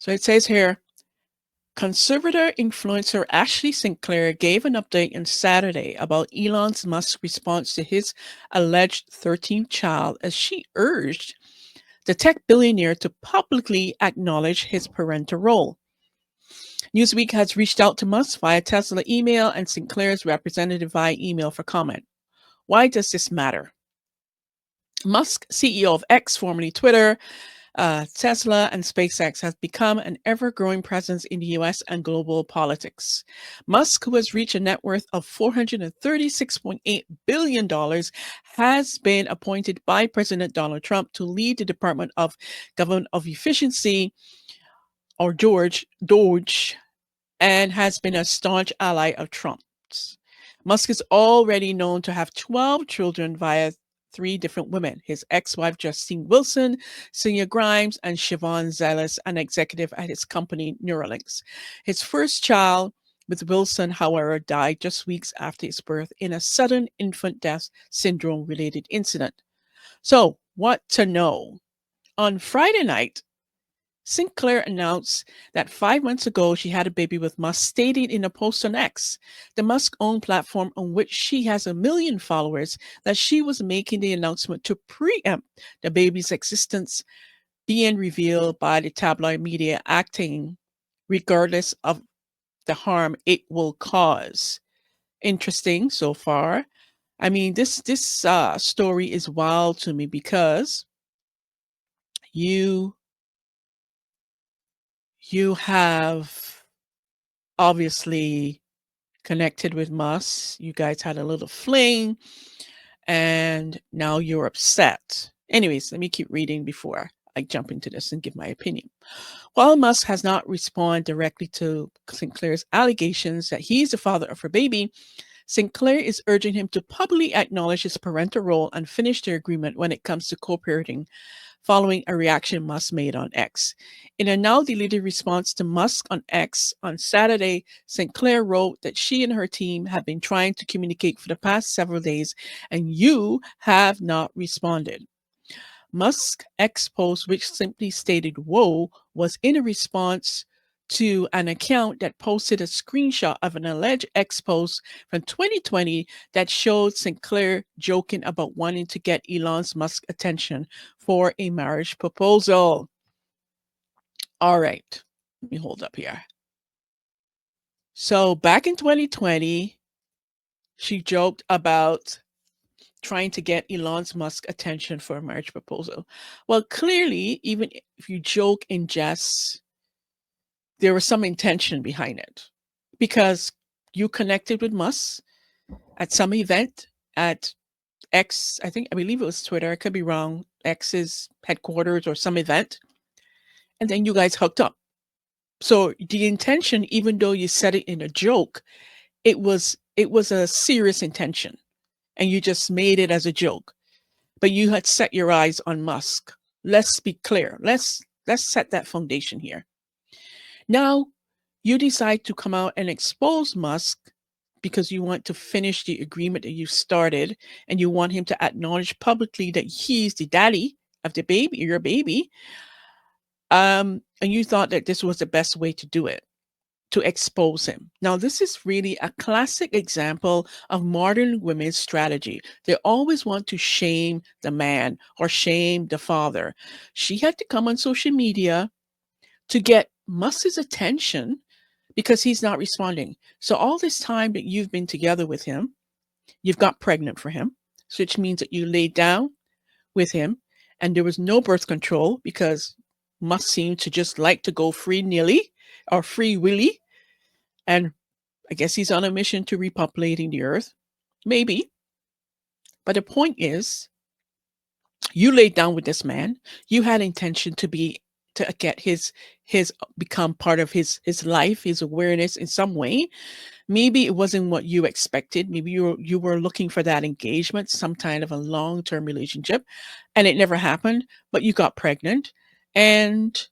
So it says here, conservator influencer Ashley Sinclair gave an update on Saturday about Elon Musk's response to his alleged 13th child as she urged the tech billionaire to publicly acknowledge his parental role. Newsweek has reached out to Musk via Tesla email and Sinclair's representative via email for comment. Why does this matter? Musk, CEO of X, formerly Twitter, Tesla, and SpaceX, has become an ever growing presence in the US and global politics. Musk, who has reached a net worth of $436.8 billion, has been appointed by President Donald Trump to lead the Department of Government of Efficiency, or Doge, and has been a staunch ally of Trump's. Musk is already known to have 12 children via three different women: his ex-wife Justine Wilson, Celia Grimes, and Siobhan Zealous, an executive at his company Neuralinks. His first child with Wilson, however, died just weeks after his birth in a sudden infant death syndrome related incident. So, what to know? On Friday night, Sinclair announced that 5 months ago she had a baby with Musk, stating in a post on X, the Musk owned platform on which she has 1 million followers, that she was making the announcement to preempt the baby's existence being revealed by the tabloid media, acting regardless of the harm it will cause. Interesting so far. I mean, this story is wild to me because you you have obviously connected with Musk. You guys had a little fling, and now you're upset. Anyways, let me keep reading before I jump into this and give my opinion. While Musk has not responded directly to Sinclair's allegations that he's the father of her baby, Sinclair is urging him to publicly acknowledge his parental role and finish their agreement when it comes to co-parenting, following a reaction Musk made on X. In a now deleted response to Musk on X on Saturday, Sinclair wrote that she and her team have been trying to communicate for the past several days and you have not responded. Musk's X post, which simply stated "whoa," was in a response to an account that posted a screenshot of an alleged X post from 2020 that showed Sinclair joking about wanting to get Elon Musk's attention for a marriage proposal. All right, let me hold up here. So back in 2020, she joked about trying to get Elon Musk's attention for a marriage proposal. Well, clearly, even if you joke and jest, there was some intention behind it because you connected with Musk at some event at X, I believe it was Twitter, I could be wrong, X's headquarters or some event, and then you guys hooked up. So the intention, even though you said it in a joke, it was a serious intention, and you just made it as a joke. But you had set your eyes on Musk. Let's be clear. Let's set that foundation here. Now, you decide to come out and expose Musk because you want to finish the agreement that you started and you want him to acknowledge publicly that he's the daddy of the baby, your baby. And you thought that this was the best way to do it, to expose him. Now, this is really a classic example of modern women's strategy. They always want to shame the man or shame the father. She had to come on social media to get Musk's attention because he's not responding. So all this time that you've been together with him, you've got pregnant for him, so which means that you laid down with him and there was no birth control because Musk seemed to just like to go free nilly or free willy. And I guess he's on a mission to repopulating the earth. Maybe. But the point is, you laid down with this man. You had intention to get his become part of his life, his awareness in some way. Maybe it wasn't what you expected. Maybe you were looking for that engagement, some kind of a long-term relationship, and it never happened, but you got pregnant and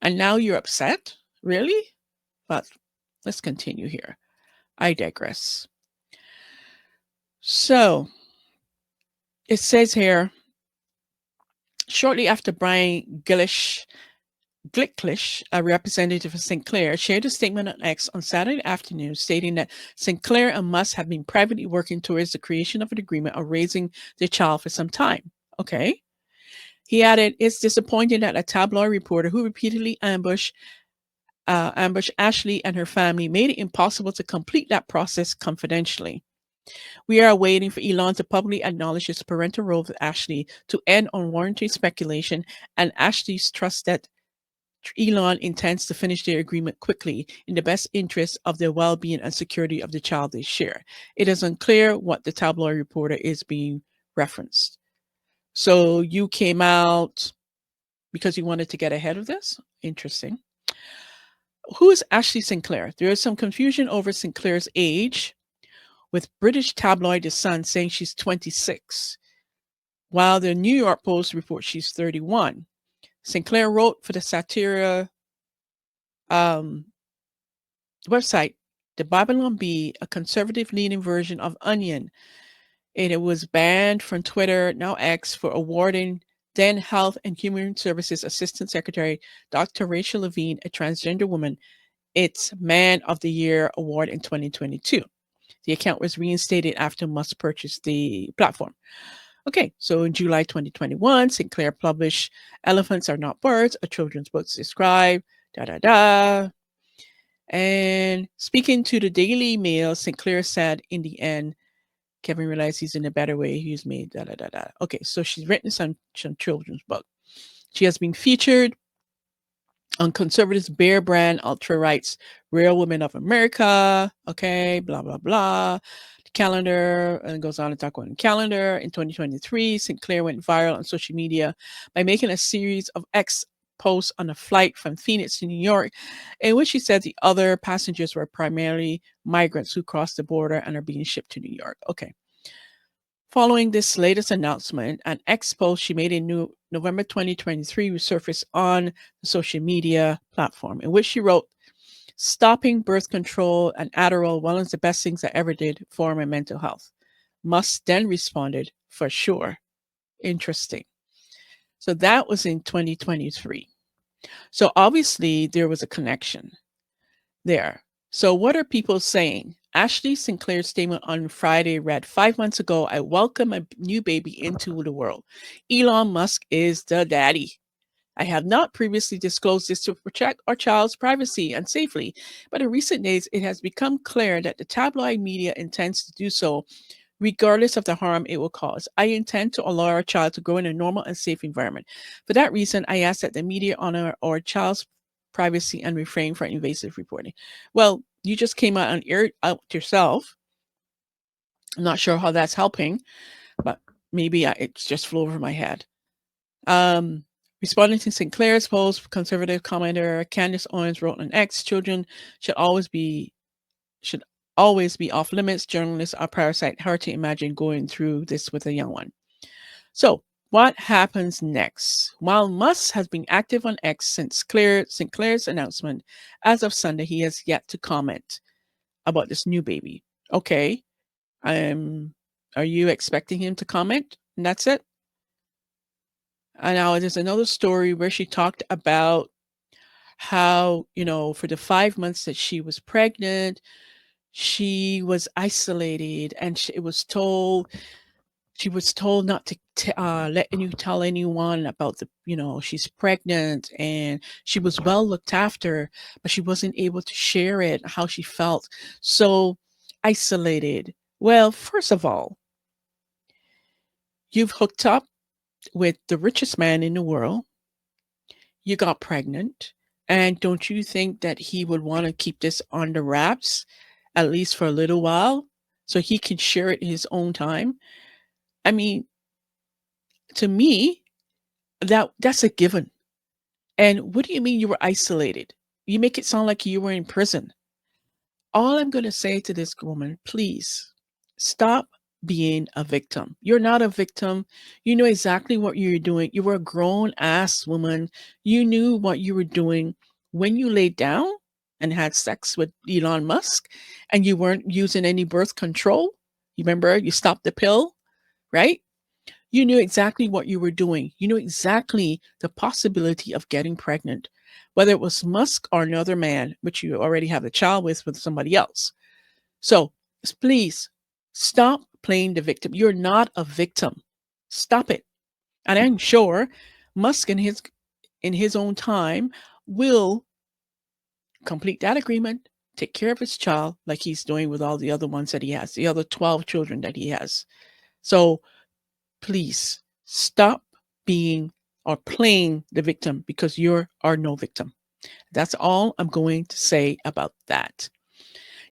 now you're upset? Really? But let's continue here. I digress. So it says here, shortly after Brian Gillish Glicklish, a representative of Sinclair, shared a statement on X on Saturday afternoon stating that Sinclair and Musk have been privately working towards the creation of an agreement of raising their child for some time. Okay. He added, "It's disappointing that a tabloid reporter who repeatedly ambushed Ashley and her family made it impossible to complete that process confidentially. We are waiting for Elon to publicly acknowledge his parental role with Ashley to end unwarranted speculation and Ashley's trust that Elon intends to finish their agreement quickly in the best interest of the well being and security of the child they share. It is unclear what the tabloid reporter is being referenced." So you came out because you wanted to get ahead of this? Interesting. Who is Ashley Sinclair? There is some confusion over Sinclair's age, with British tabloid The Sun saying she's 26, while the New York Post reports she's 31. Sinclair wrote for the satire um, website, The Babylon Bee, a conservative leaning version of Onion, and it was banned from Twitter, now X, for awarding then Health and Human Services Assistant Secretary Dr. Rachel Levine, a transgender woman, its Man of the Year award in 2022. The account was reinstated after Musk purchased the platform. Okay, so in July 2021, Sinclair published Elephants Are Not Birds, a children's book described, da da da. And speaking to the Daily Mail, Sinclair said in the end, Kevin realized he's in a better way. He's made da da da da. Okay, so she's written some children's book. She has been featured on conservatives' Bear Brand, ultra rights, Real Women of America. Okay, blah blah blah. The calendar and goes on to talk about the calendar. In 2023, Sinclair went viral on social media by making a series of X posts on a flight from Phoenix to New York, in which she said the other passengers were primarily migrants who crossed the border and are being shipped to New York. Okay. Following this latest announcement, an X post she made in November 2023 resurfaced on the social media platform, in which she wrote, "Stopping birth control and Adderall, one of the best things I ever did for my mental health." Musk then responded, "For sure." Interesting. So that was in 2023. So obviously there was a connection there. So what are people saying? Ashley Sinclair's statement on Friday read, "5 months ago, I welcomed a new baby into the world. Elon Musk is the daddy. I have not previously disclosed this to protect our child's privacy and safely, but in recent days, it has become clear that the tabloid media intends to do so regardless of the harm it will cause. I intend to allow our child to grow in a normal and safe environment. For that reason, I ask that the media honor our child's privacy and refrain from invasive reporting." Well, you just came out and aired out yourself. I'm not sure how that's helping, but maybe it just flew over my head. Um, Responding to Sinclair's post, conservative commenter Candace Owens wrote on X, "Children should always be should always be off limits. Journalists are parasite. Hard to imagine going through this with a young one." So, what happens next? While Musk has been active on X since Sinclair's announcement, as of Sunday, he has yet to comment about this new baby. Okay, are you expecting him to comment? And that's it. And now there's another story where she talked about how, for the 5 months that she was pregnant, she was isolated and she was told not to tell anyone about she's pregnant, and she was well looked after, but she wasn't able to share it, how she felt. So isolated. Well, first of all, you've hooked up with the richest man in the world. You got pregnant. And don't you think that he would want to keep this on the wraps, at least for a little while, so he can share it in his own time? I mean, to me, that's a given. And what do you mean you were isolated? You make it sound like you were in prison. All I'm going to say to this woman, please stop being a victim. You're not a victim. You know exactly what you're doing. You were a grown ass woman. You knew what you were doing when you laid down and had sex with Elon Musk, and you weren't using any birth control. You remember you stopped the pill, right? You knew exactly what you were doing. You knew exactly the possibility of getting pregnant. whether it was Musk or another man, which you already have a child with somebody else. So please stop playing the victim. You're not a victim. Stop it. And I'm sure Musk in his own time will complete that agreement, take care of his child like he's doing with all the other ones that he has, the other 12 children that he has. So please stop being or playing the victim because you are no victim. That's all I'm going to say about that.